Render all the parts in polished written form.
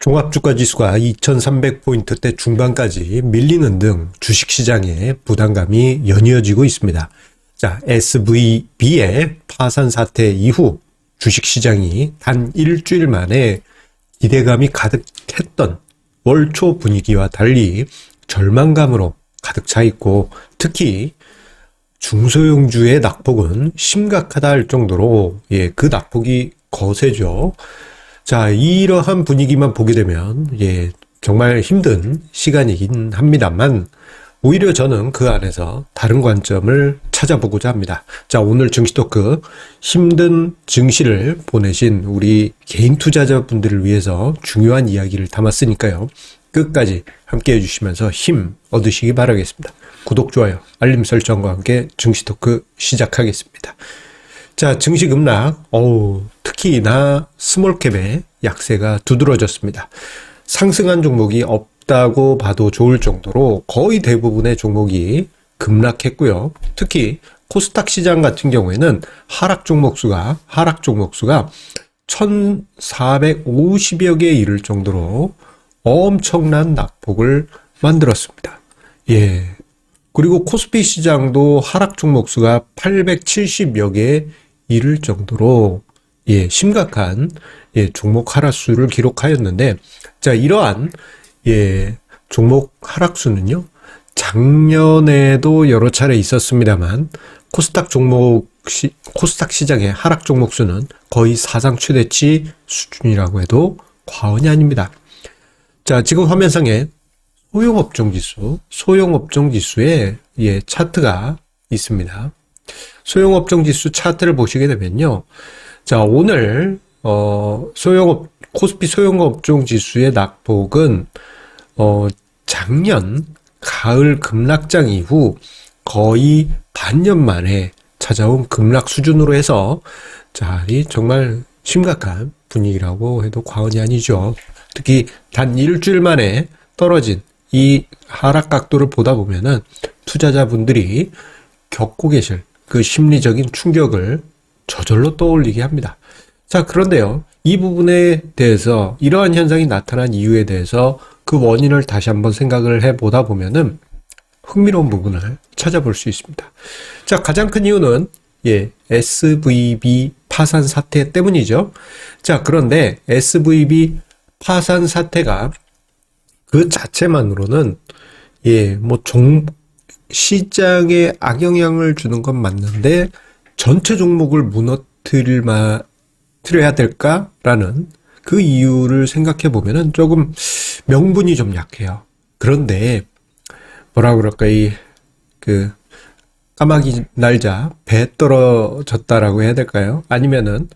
종합주가지수가 2300포인트대 중반까지 밀리는 등 주식시장의 부담감이 연이어지고 있습니다. 자, SVB의 파산 사태 이후 주식시장이 단 일주일 만에 기대감이 가득했던 월초 분위기와 달리 절망감으로 가득 차 있고, 특히 중소형주의 낙폭은 심각하다 할 정도로 그 낙폭이 거세죠. 자, 이러한 분위기만 보게 되면 정말 힘든 시간이긴 합니다만, 오히려 저는 그 안에서 다른 관점을 찾아보고자 합니다. 자, 오늘 증시토크 힘든 증시를 보내신 우리 개인 투자자분들을 위해서 중요한 이야기를 담았으니까요. 끝까지 함께 해주시면서 힘 얻으시기 바라겠습니다. 구독, 좋아요, 알림 설정과 함께 증시토크 시작하겠습니다. 자, 증시 급락, 특히나 스몰캡의 약세가 두드러졌습니다. 상승한 종목이 없다고 봐도 좋을 정도로 거의 대부분의 종목이 급락했고요. 특히 코스닥 시장 같은 경우에는 하락 종목 수가 1450여 개에 이를 정도로 엄청난 낙폭을 만들었습니다. 그리고 코스피 시장도 하락 종목 수가 870여 개에 이를 정도로 심각한 종목 하락수를 기록하였는데, 자, 이러한 종목 하락수는요, 작년에도 여러 차례 있었습니다만 코스닥 시장의 하락 종목 수는 거의 사상 최대치 수준이라고 해도 과언이 아닙니다. 자, 지금 화면상에 소형업종 지수의 차트가 있습니다. 소형업종 지수 차트를 보시게 되면요. 자, 오늘 코스피 소형업종 지수의 낙폭은 작년 가을 급락장 이후 거의 반년 만에 찾아온 급락 수준으로 해서, 자, 이 정말 심각한 분위기라고 해도 과언이 아니죠. 특히 단 일주일 만에 떨어진 이 하락 각도를 보다 보면은 투자자분들이 겪고 계실 그 심리적인 충격을 저절로 떠올리게 합니다. 자, 그런데요, 이 부분에 대해서, 이러한 현상이 나타난 이유에 대해서 그 원인을 다시 한번 생각을 해보다 보면은 흥미로운 부분을 찾아볼 수 있습니다. 자, 가장 큰 이유는 SVB 파산 사태 때문이죠. 자, 그런데 SVB 파산 사태가 그 자체만으로는 시장에 악영향을 주는 건 맞는데 전체 종목을 무너뜨려야 될까라는 그 이유를 생각해 보면은 조금 명분이 좀 약해요. 그런데 뭐라 그럴까, 까마귀 날자 배 떨어졌다라고 해야 될까요? 아니면은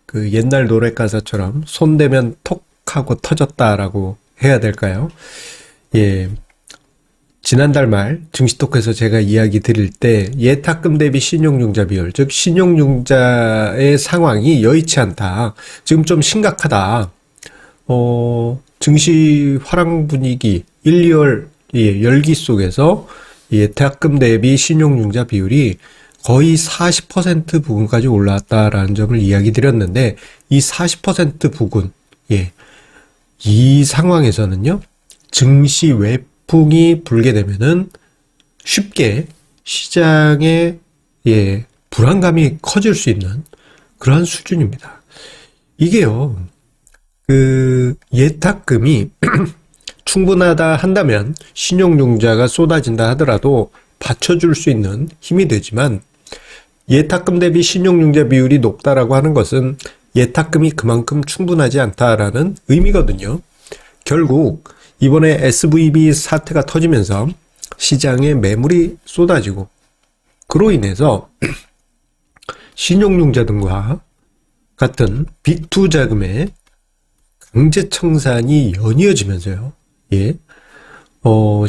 그 옛날 노래 가사처럼 손대면 톡 하고 터졌다라고 해야 될까요? 지난달 말 증시토크에서 제가 이야기 드릴 때 예탁금 대비 신용융자 비율, 즉 신용융자의 상황이 여의치 않다, 지금 좀 심각하다, 증시 화랑 분위기 1, 2월 열기 속에서 예탁금 대비 신용융자 비율이 거의 40% 부근까지 올라왔다라는 점을 이야기 드렸는데, 이 40% 부근, 이 상황에서는요, 증시 외풍이 불게 되면은 쉽게 시장에 불안감이 커질 수 있는 그러한 수준입니다. 이게요, 예탁금이 충분하다 한다면 신용융자가 쏟아진다 하더라도 받쳐줄 수 있는 힘이 되지만, 예탁금 대비 신용융자 비율이 높다라고 하는 것은 예탁금이 그만큼 충분하지 않다라는 의미거든요. 결국 이번에 SVB 사태가 터지면서 시장에 매물이 쏟아지고, 그로 인해서 신용융자 등과 같은 빅2 자금의 강제 청산이 연이어지면서요,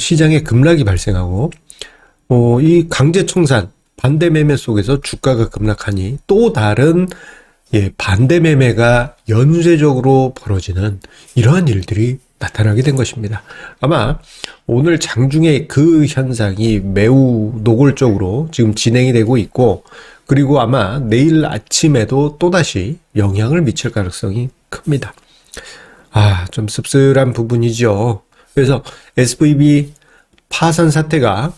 시장에 급락이 발생하고, 이 강제 청산, 반대 매매 속에서 주가가 급락하니 또 다른 반대 매매가 연쇄적으로 벌어지는 이러한 일들이 나타나게 된 것입니다. 아마 오늘 장중에 그 현상이 매우 노골적으로 지금 진행이 되고 있고, 그리고 아마 내일 아침에도 또다시 영향을 미칠 가능성이 큽니다. 좀 씁쓸한 부분이죠. 그래서 SVB 파산 사태가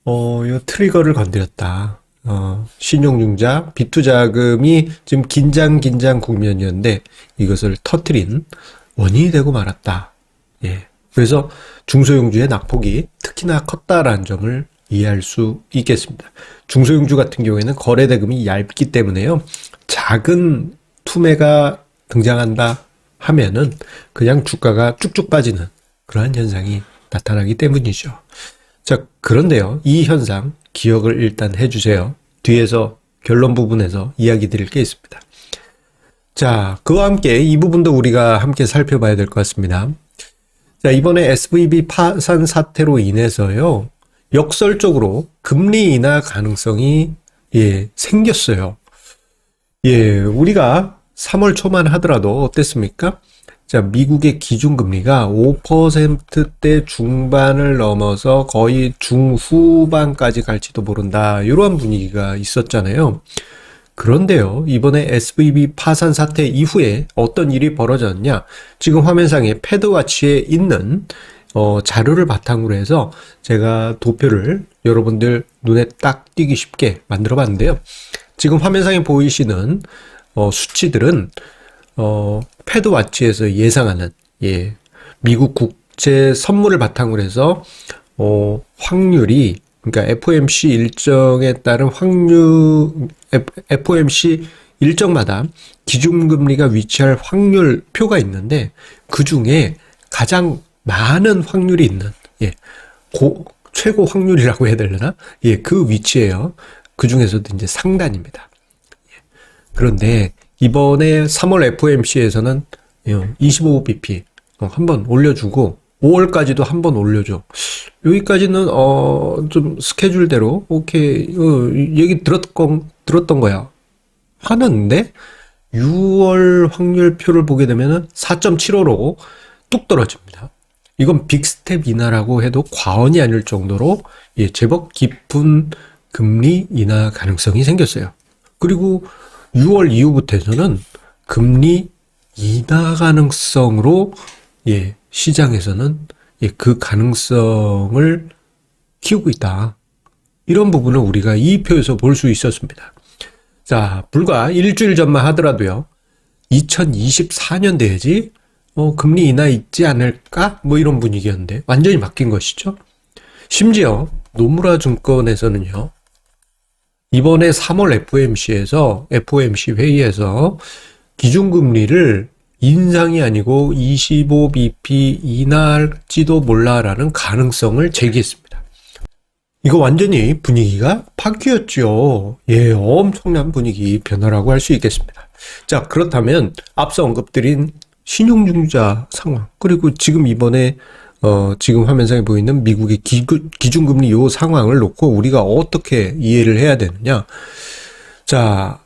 요 트리거를 건드렸다. 신용융자, 비투자금이 지금 긴장 국면이었는데 이것을 터트린 원인이 되고 말았다. 예. 그래서 중소형주의 낙폭이 특히나 컸다라는 점을 이해할 수 있겠습니다. 중소형주 같은 경우에는 거래 대금이 얇기 때문에요. 작은 투매가 등장한다 하면은 그냥 주가가 쭉쭉 빠지는 그러한 현상이 나타나기 때문이죠. 자, 그런데요. 이 현상 기억을 일단 해주세요. 뒤에서 결론 부분에서 이야기 드릴 게 있습니다. 자, 그와 함께 이 부분도 우리가 함께 살펴봐야 될 것 같습니다. 자, 이번에 SVB 파산 사태로 인해서요. 역설적으로 금리 인하 가능성이 생겼어요. 우리가 3월 초만 하더라도 어땠습니까? 자, 미국의 기준금리가 5%대 중반을 넘어서 거의 중후반까지 갈지도 모른다. 이러한 분위기가 있었잖아요. 그런데요, 이번에 SVB 파산 사태 이후에 어떤 일이 벌어졌냐? 지금 화면상에 패드와치에 있는 자료를 바탕으로 해서 제가 도표를 여러분들 눈에 딱 띄기 쉽게 만들어 봤는데요. 지금 화면상에 보이시는 수치들은 패드와치에서 예상하는 미국 국채 선물을 바탕으로 해서 확률이 그러니까 FOMC 일정에 따른 FOMC 일정마다 기준금리가 위치할 확률표가 있는데 그 중에 가장 많은 확률이 있는 최고 확률이라고 해야 되려나? 그 위치예요. 그 중에서도 이제 상단입니다. 그런데 이번에 3월 FOMC에서는 25bp 한번 올려주고 5월까지도 한번 올려줘. 여기까지는 좀 스케줄대로 오케이 얘기 들었던 거야 하는데 6월 확률표를 보게 되면은 4.75로 뚝 떨어집니다. 이건 빅스텝 인하라고 해도 과언이 아닐 정도로 제법 깊은 금리 인하 가능성이 생겼어요. 그리고 6월 이후부터는 금리 인하 가능성으로 시장에서는 그 가능성을 키우고 있다. 이런 부분을 우리가 이 표에서 볼 수 있었습니다. 자, 불과 일주일 전만 하더라도요. 2024년 돼야지 금리 인하 있지 않을까? 뭐 이런 분위기였는데 완전히 바뀐 것이죠. 심지어 노무라 증권에서는요. 이번에 3월 FOMC 회의에서 기준금리를 인상이 아니고 25bp 인하할지도 몰라라는 가능성을 제기했습니다. 이거 완전히 분위기가 바뀌었죠. 엄청난 분위기 변화라고 할 수 있겠습니다. 자, 그렇다면 앞서 언급드린 신용융자 상황, 그리고 지금 이번에 지금 화면상에 보이는 미국의 기준금리 요 상황을 놓고 우리가 어떻게 이해를 해야 되느냐. 자,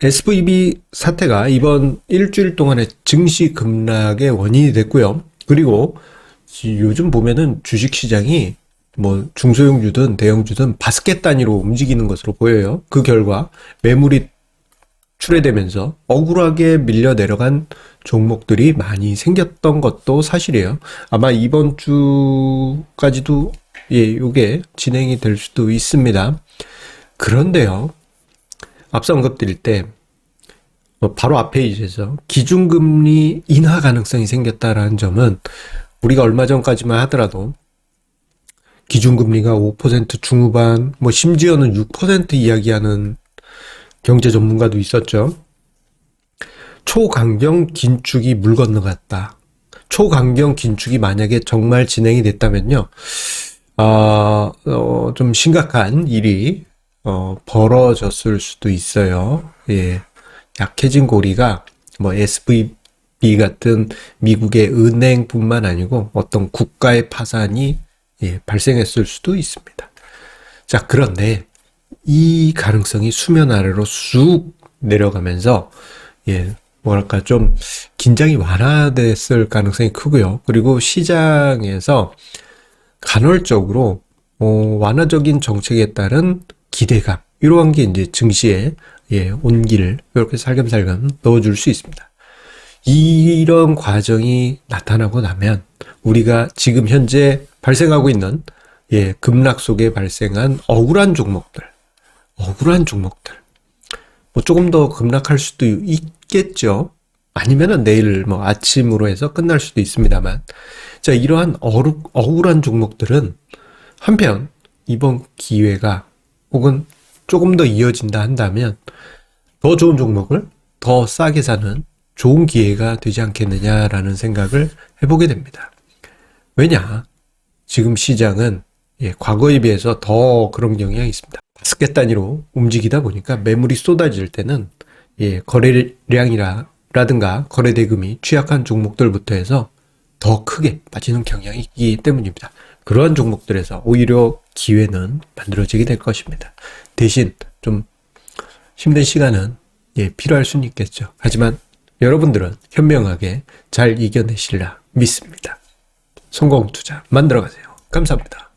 SVB 사태가 이번 일주일 동안의 증시 급락의 원인이 됐고요. 그리고 요즘 보면은 주식시장이 뭐 중소형주든 대형주든 바스켓 단위로 움직이는 것으로 보여요. 그 결과 매물이 출회되면서 억울하게 밀려 내려간 종목들이 많이 생겼던 것도 사실이에요. 아마 이번 주까지도 요게 진행이 될 수도 있습니다. 그런데요, 앞서 언급드릴 때 바로 앞에 페이지에서 기준금리 인하 가능성이 생겼다라는 점은 우리가 얼마 전까지만 하더라도 기준금리가 5% 중후반, 뭐 심지어는 6% 이야기하는 경제 전문가도 있었죠. 초강경 긴축이 물 건너갔다. 초강경 긴축이 만약에 정말 진행이 됐다면요, 좀 심각한 일이 벌어졌을 수도 있어요. 약해진 고리가 뭐 SVB 같은 미국의 은행뿐만 아니고 어떤 국가의 파산이 발생했을 수도 있습니다. 자, 그런데 이 가능성이 수면 아래로 쑥 내려가면서 뭐랄까 좀 긴장이 완화됐을 가능성이 크고요. 그리고 시장에서 간헐적으로 완화적인 정책에 따른 기대감, 이러한 게 이제 증시에 온기를 이렇게 살금살금 넣어줄 수 있습니다. 이런 과정이 나타나고 나면 우리가 지금 현재 발생하고 있는 급락 속에 발생한 억울한 종목들 뭐 조금 더 급락할 수도 있겠죠. 아니면은 내일 뭐 아침으로 해서 끝날 수도 있습니다만, 자, 이러한 억울한 종목들은 한편 이번 기회가 혹은 조금 더 이어진다 한다면 더 좋은 종목을 더 싸게 사는 좋은 기회가 되지 않겠느냐라는 생각을 해보게 됩니다. 왜냐? 지금 시장은 과거에 비해서 더 그런 경향이 있습니다. 바스켓 단위로 움직이다 보니까 매물이 쏟아질 때는 거래량이라든가 거래 대금이 취약한 종목들부터 해서 더 크게 빠지는 경향이 있기 때문입니다. 그러한 종목들에서 오히려 기회는 만들어지게 될 것입니다. 대신 좀 힘든 시간은 필요할 수는 있겠죠. 하지만 여러분들은 현명하게 잘 이겨내실라 믿습니다. 성공 투자 만들어가세요. 감사합니다.